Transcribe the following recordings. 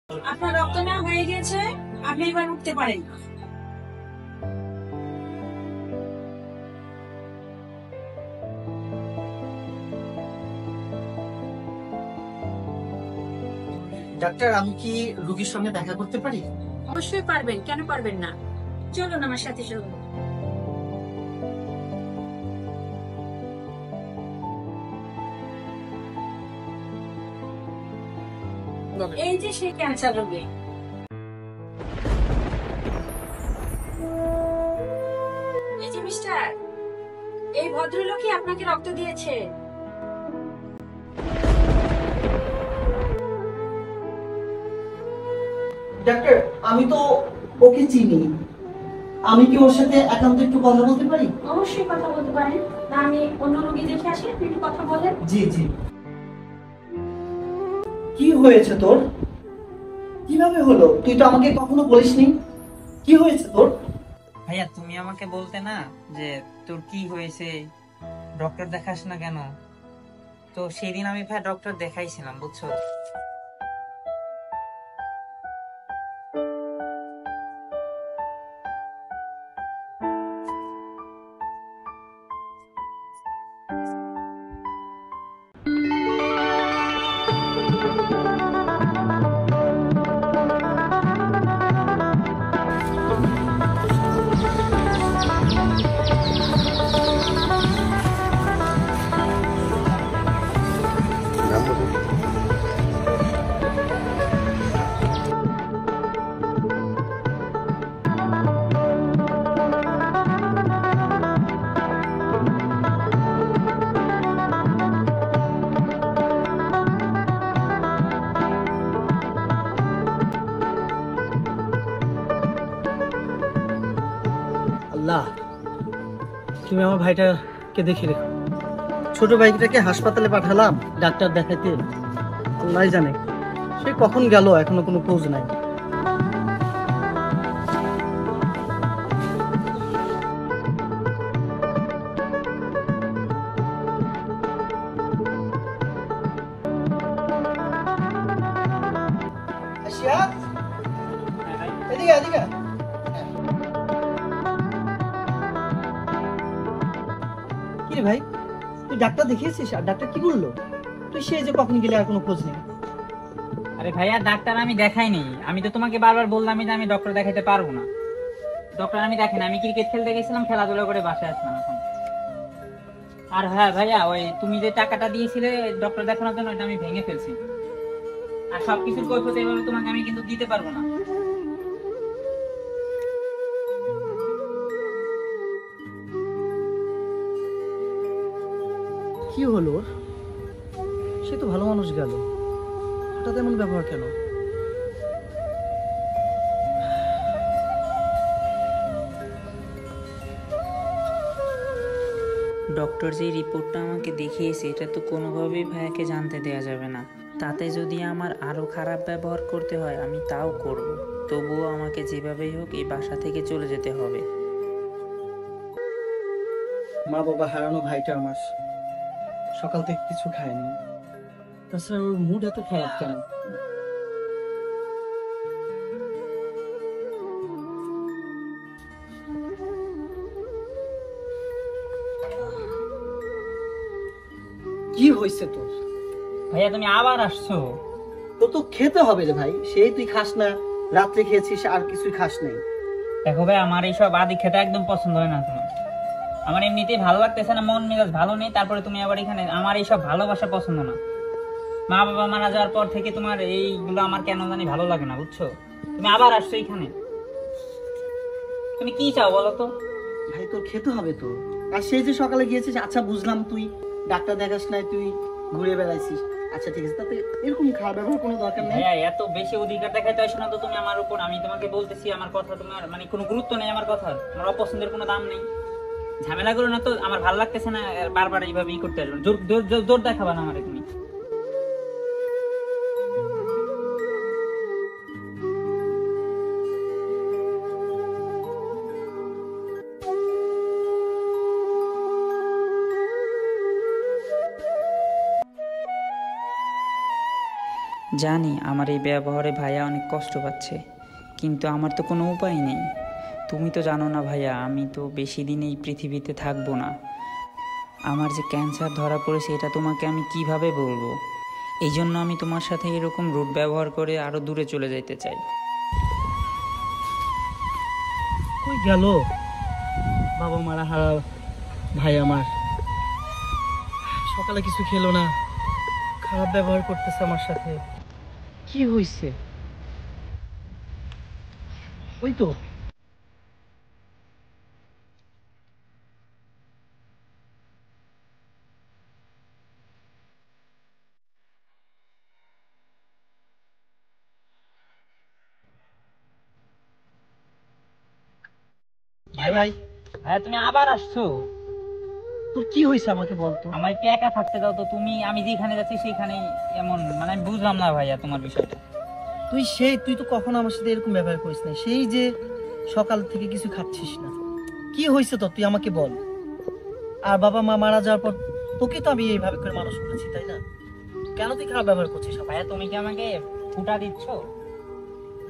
আপনার রক্ত নেওয়া হয়ে গেছে, আপনি এবার উঠতে পারেন। ডাক্তার, আমি কি রোগীর সঙ্গে দেখা করতে পারি? অবশ্যই পারবেন, কেন পারবেন না? চলুন আমার সাথে চলুন। এই যে সেই ক্যান্সার রোগী। এই যে মিস্টার, এই ভদ্রলোকই আপনাকে রক্ত দিয়েছে। ডাক্তার, আমি তো ওকে চিনি। আমি কি ওর সাথে একান্ত একটু কথা বলতে পারি? অবশ্যই কথা বলতে পারেন। না আমি অন্য রোগী দেখে আসি, আপনি একটু কথা বলেন। জি জি। কি হয়েছে তোর? কিভাবে হলো? তুই তো আমাকে কখনো বলিসনি। কি হয়েছে তোর? ভাইয়া, তুমি আমাকে বলতে না যে তোর কি হয়েছে, ডক্টর দেখাস না কেন? তো সেদিন আমি ভাই ডক্টর দেখাইছিলাম, বুঝছো? আল্লাহ, তুমি আমার ভাইটাকে দেখে রেখো। ছোট ভাইটাকে হাসপাতালে পাঠালাম ডাক্তার দেখাতে, আল্লাহ জানে সে কখন গেল, এখনো কোনো খোঁজ নাই। আশিয়া, এদিকে এদিকে। কি রে ভাই, তুই ডাক্তার দেখিয়েছিস? আর ডাক্তার কি বললো? তুই সে যে কখন গেলে আর কোনো খোঁজ নেই। আরে ভাইয়া, ডাক্তার আমি দেখাইনি। আমি তো তোমাকে বারবার বললাম যে আমি ডক্টর দেখাইতে পারবো না। ডক্টর আমি দেখাইনি, আমি ক্রিকেট খেলতে গেছিলাম, খেলাধুলা করে বাসায় আসলাম এখন। আর হ্যাঁ ভাইয়া, ওই তুমি যে টাকাটা দিয়েছিলে ডক্টর দেখানোর জন্য, ওটা আমি ভেঙে ফেলছি। আর সবকিছুর কৈফিয়ত এভাবে তোমাকে আমি কিন্তু দিতে পারবো না। কি হলো ওর? সে তো ভালো মানুষ গেল, হঠাৎ এমন ব্যবহার কেন? ডক্টর যে রিপোর্টটা আমাকে দেখিয়েছে, এটা তো কোনোভাবেই ভাইয়াকে জানতে দেওয়া যাবে না। তাতে যদি আমার আরো খারাপ ব্যবহার করতে হয় আমি তাও করব। তবুও আমাকে যেভাবেই হোক এই বাসা থেকে চলে যেতে হবে। মা বাবা হারানো ভাইটা আমার সকাল থেকে কিছু খায়নি। তাছাড়া ওর মুড এত খারাপ কেন? কি হয়েছে তোর? ভাইয়া, তুমি আবার আসছো? তোর তো খেতে হবে রে ভাই, সেই তুই খাস না, রাত্রে খেয়েছিস আর কিছুই খাস নাই। দেখো ভাই, আমার এইসব আদি খেতে একদম পছন্দ হয় না তোমার। আমার এমনিতেই ভালো লাগতেছে না, মন মেজাজ ভালো নেই, তারপরে তুমি আবার এখানে। আমার এইসব ভালোবাসা পছন্দ না। মা বাবা মারা যাওয়ার পর থেকে তোমার এইগুলো আমার কেন জানি ভালো লাগে না, বুঝছো? তুমি আবার আসছো এখানে, তুমি কি চাও বলো তো? ভাই তোর খেতে হবে তো। আর সেই যে সকালে গিয়েছিস, আচ্ছা বুঝলাম তুই ডাক্তার দেখাস নাই, তুই ঘুরে বেড়াইছিস, আচ্ছা ঠিক আছে, তাতে এরকম খারাপ ব্যবহার কোনো দরকার নেই। ভাইয়া, এত বেশি অধিকার দেখাইতে আসো না তো তুমি আমার উপর। আমি তোমাকে বলতেছি, আমার কথা তোমার মানে কোনো গুরুত্ব নেই, আমার কথা আমার অপছন্দের কোনো দাম নেই। ঝামেলা করো না তো, আমার ভালো লাগতেছে না। বারবার এইভাবে ই করতে আসবে, জোর জোর জোর জোর দেখাবা না আমার তুমি। জানি আমার এই ব্যবহারে ভাইয়া অনেক কষ্ট পাচ্ছে, কিন্তু আমার তো কোনো উপায় নেই। তুমি তো জানো না ভাইয়া, আমি তো বেশি দিন এই পৃথিবীতে থাকবো না। আমার যে ক্যান্সার ধরা পড়েছে এটা তোমাকে আমি কিভাবে বলবো? এই জন্য আমি তোমার সাথে এরকম রুট ব্যবহার করে আরো দূরে চলে যেতে চাই। কই গেল বাবা মারা হারা ভাই আমার? সকালে কিছু খেলো না, খারাপ ব্যবহার করতেছে আমার সাথে। কি হয়েছে? ওই তো ভাই ভাই ভাইয়া তুমি আবার আসছো? তোর কি হয়েছে আমাকে বলতো। আমার একটু একা থাকতে দাও তো। তুমি, আমি যেখানে যাচ্ছি সেখানেই এমন, মানে আমি বুঝলাম না ভাইয়া তোমার বিষয়টা। তুই তো কখনো আমার সাথে এরকম ব্যবহার করিস না। সেই যে সকাল থেকে কিছু খাচ্ছিস না, কি হয়েছে তোর? তুই আমাকে বল। আর বাবা মা মারা যাওয়ার পর তোকে তো আমি এইভাবে করে মানুষ করেছি, তাই না? কেন তুই খারাপ ব্যবহার করছিস? ভাইয়া তুমি কি আমাকে ফুটা দিচ্ছ?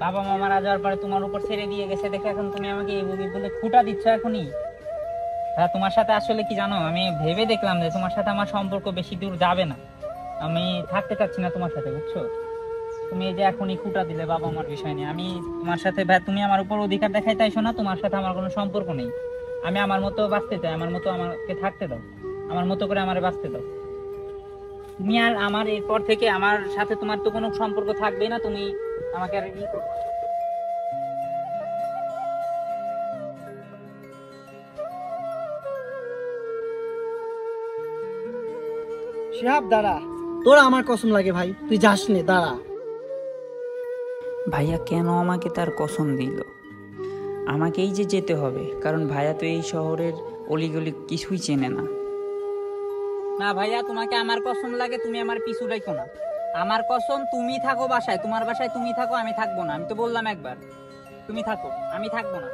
বাবা মা মারা যাওয়ার পরে তোমার উপর ছেড়ে দিয়ে গেছে দেখে এখন তুমি আমাকে এই বলে ফুটা দিচ্ছ এখনই? হ্যাঁ, তোমার সাথে আসলে কি জানো, আমি ভেবে দেখলাম যে তোমার সাথে আমার সম্পর্ক বেশি দূর যাবে না। আমি থাকতে চাচ্ছি না তোমার সাথে, বুঝছো? তুমি এই যে এখনই ফুটা দিলে বাবা মার বিষয় নিয়ে, আমি তোমার সাথে, ভাই তুমি আমার উপর অধিকার দেখাইতে আইসো না। তোমার সাথে আমার কোনো সম্পর্ক নেই। আমি আমার মতো বাঁচতে চাই, আমার মতো আমাকে থাকতে দাও, আমার মতো করে আমারে বাঁচতে দাও। তুমি আর আমার এরপর থেকে আমার সাথে তোমার তো কোনো সম্পর্ক থাকবেই না। তুমি আমাকে আর ই করো। শিহাব দাঁড়া, তোরা আমার কসম লাগে ভাই, তুই যাস নে, দাঁড়া। ভাইয়া কেন আমাকে তার কসম দিল? আমাকেই যে যেতে হবে, কারণ ভাইয়া তো এই শহরের অলিগলি কিছুই চেনে না। না ভাইয়া, তোমাকে আমার কসম লাগে, তুমি আমার পিছু রাখো না। আমার কসম, তুমি থাকো বাসায়, তোমার বাসায় তুমি থাকো, আমি থাকবো না। আমি তো বললাম একবার, তুমি থাকো, আমি থাকবো না।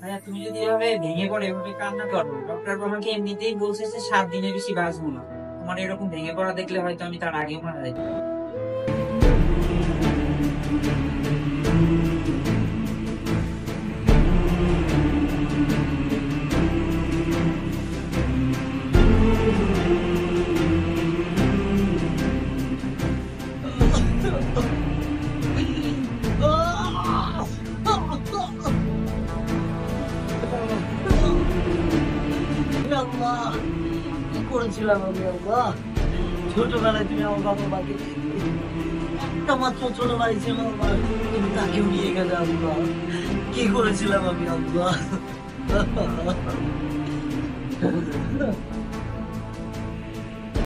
ভাইয়া তুমি যদি এভাবে ভেঙে পড়ে এভাবে কান্না করো, ডক্টর আমাকে এমনিতেই বলছে যে 7 দিনের বেশি বাঁচবো না। তোমার এরকম ভেঙে পড়া দেখলে হয়তো আমি তার আগেও মারা যাইতাম। আল্লাহ, কি করেছিলাম আমি? আল্লাহ, ছোটবেলায় তুমি আমার বাবা মাকে একটা মাত্র ছোট ভাই ছিল আমার, তুমি তাকেও নিয়ে গেলে। আল্লাহ, কি করেছিলাম আমি? আল্লাহ